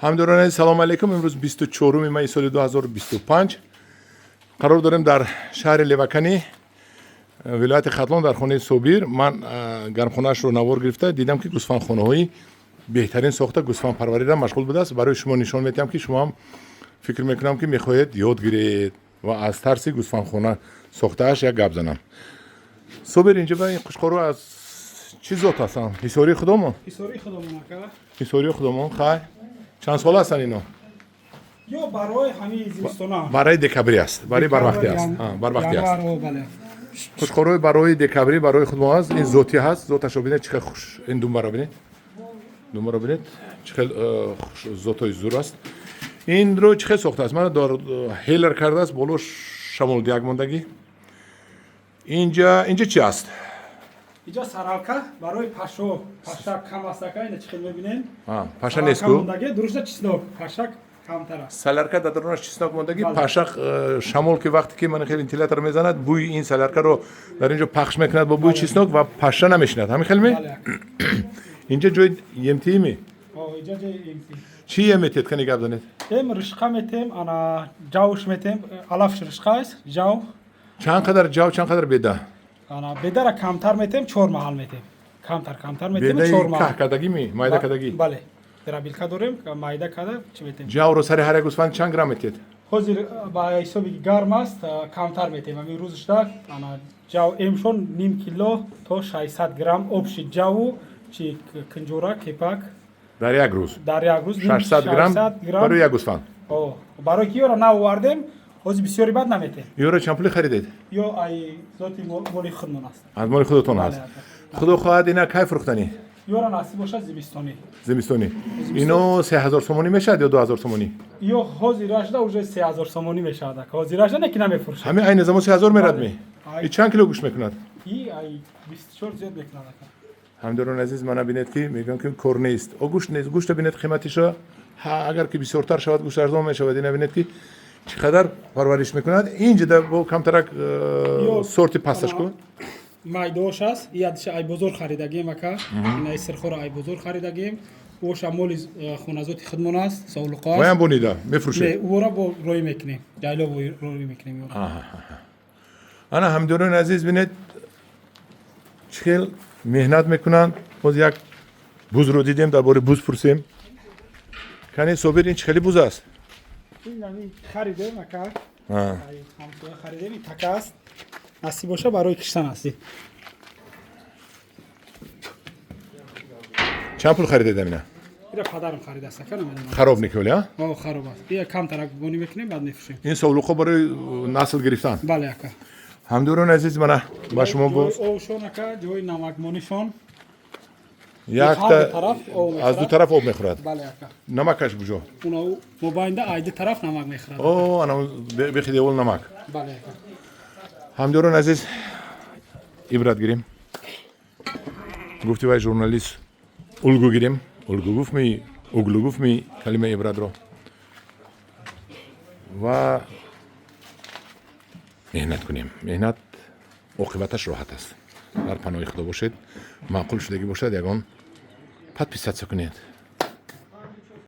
ҳамдурони салому алайкум. имрӯз 24 майи соли 2025 қарор дорем дар шаҳри Левакани, вилояти Хатлон, дар хонаи Собир. Ман гармхонаашро навор гирифта дидам ки гӯсфандхонаҳои беҳтарин сохта гӯсфандпарварида машғул будааст. Барои шумо нишон медиҳам ки шумо ҳам фикр мекунам ки мехоҳед ёд гиред ва аз тарси гӯсфандхона сохтааш як гап занам. Собир, инҷа ба ин қушқору аз чӣ зот ҳастанд? Ҳисории худомон? Ҳисории худомон ака. ҳисории худомон. Хай чанд сола ҳастанд ино? Ё барои ҳамин зимистона. Барои декабрӣ аст. Барои барвақти аст. Барвақти аст. Январ, бале. Қушқорои барои декабрӣ, барои худмон аст. Ин зоти ҳаст. Зоташро бинед чӣ хел хуш. Ин думбаро бинед. Думбаро бинед. Чӣ хел зотои зур аст. Инро чӣ хел сохтааст? Мана дар ҳелер кардааст, болош шамолдиак мондагӣ. Инҷа чӣ аст? Инҷа саралка барои пашо. Паша кам аст ака, ина чӣ хел мебинед? Паша нест ку? Дурушта чиснок. Паша камтар аст. Салярка дар дарунаш чиснок мондагӣ. Паша шамол ки вақте ки ман хел вентилятор мезанад, бӯи ин саляркаро дар инҷо пахш мекунад бо бӯи чиснок ва паша намешинад. Ҳамин хел ме? Инҷа ҷои емтиими? Инҷа ҷои емти. Чӣ ем метед кани гап занед? Эм ришқа метем, ана ҷавш метем, алафш ришқа аст, ҷав. Чанд қадар ҷав, чанд қадар беда? Ана бедара камтар метем, 4 маҳал метем. Камтар метем, 4 Бедаи маҳал. каҳ кадагими? Майда кадагӣ? Бале. Дерабилка дорем, майда када чӣ метем? Ҷавро сари ҳар як гӯсфанд чанд грамм метед? ҳозир ба ҳисоби гарм аст, камтар метем. Ҳамин рӯзишта ана ҷав эмшон ним кило то 600 грамм обши ҷаву чи кинҷура, кепак Дар як рӯз? дар як рӯз 600 грамм барои як гӯсфанд? Барои ки ёро навовардем, ҳозир бисёри бад наметем. Ёро чанд пули харидед? Ё ай зоти моли худмон аст. Аз моли худотон аст? худо хоҳад ина кай фурӯхтанӣ? Ёро насиб бошад зимистонӣ. Зимистонӣ. Ино 3000 сомонӣ мешавад ё 2000 сомонӣ? Ё ҳозирашда уже 3000 сомонӣ мешавад ака. ҳозирашда не ки намефурӯшад. Ҳамин айни замон 3000 мерад ми? И чанд кило гӯшт мекунад? И ай 24 зиёд мекунад ака. ҳамдурони азиз, мана бинед ки мегӯям ки кор нест. Гӯшт нест. Гӯшта бинед қиматиша агар ки бисёртар шавад гӯшт арзон мешавад. Ина бинед ки чӣ қадар парвариш мекунад. Инҷа бо камтарак сорти пасташ ку. Майдош аст. Ядша ай бозор харидагем ака. Ина сирхора ай бозор харидагем. Оша моли хоназоти худмон аст. Савлуқо аст. Ваям бонида мефурӯшед? Не, ӯро бо рой мекунем. Ҷайло рой мекунем. ана ҳамдурони азиз бинед чӣ хел меҳнат мекунанд. Боз як бузро дидем, дар бори буз пурсем. Кани Собир, ин чӣ хели буз аст? Ин ами харидем ака. Ай ҳамсоя харидем, ин така аст. Насиб боша барои киштан асти. Чанд пул харидед амина? Ира падарам харидааст ака, намедонам. Хароб мекунӣ, а? Хароб аст. Ия камтарак бонӣ мекунем, баъд мефурӯшем. Ин совлуқо барои насл гирифтан? Бале ака. ҳамдурони азиз, мана ба шумо боз Овшон ака, ҷои намакмонишон. якта аз ду тараф об мехӯрад. Бале ака. Намакаш буҷо? Уна мобайинда айди тараф намак мехӯрад. Ана бехи девол намак. Бале ака. ҳамдурони азиз, ибрат гирем. Гуфти вай журналист улгу гирем. Улгу гуфтми калимаи ибратро. Ва меҳнат кунем. Меҳнат оқибаташ роҳат аст. Дар паноҳи худо бошед. Маъқул шудагӣ бошад, ягон подписатсия кунед.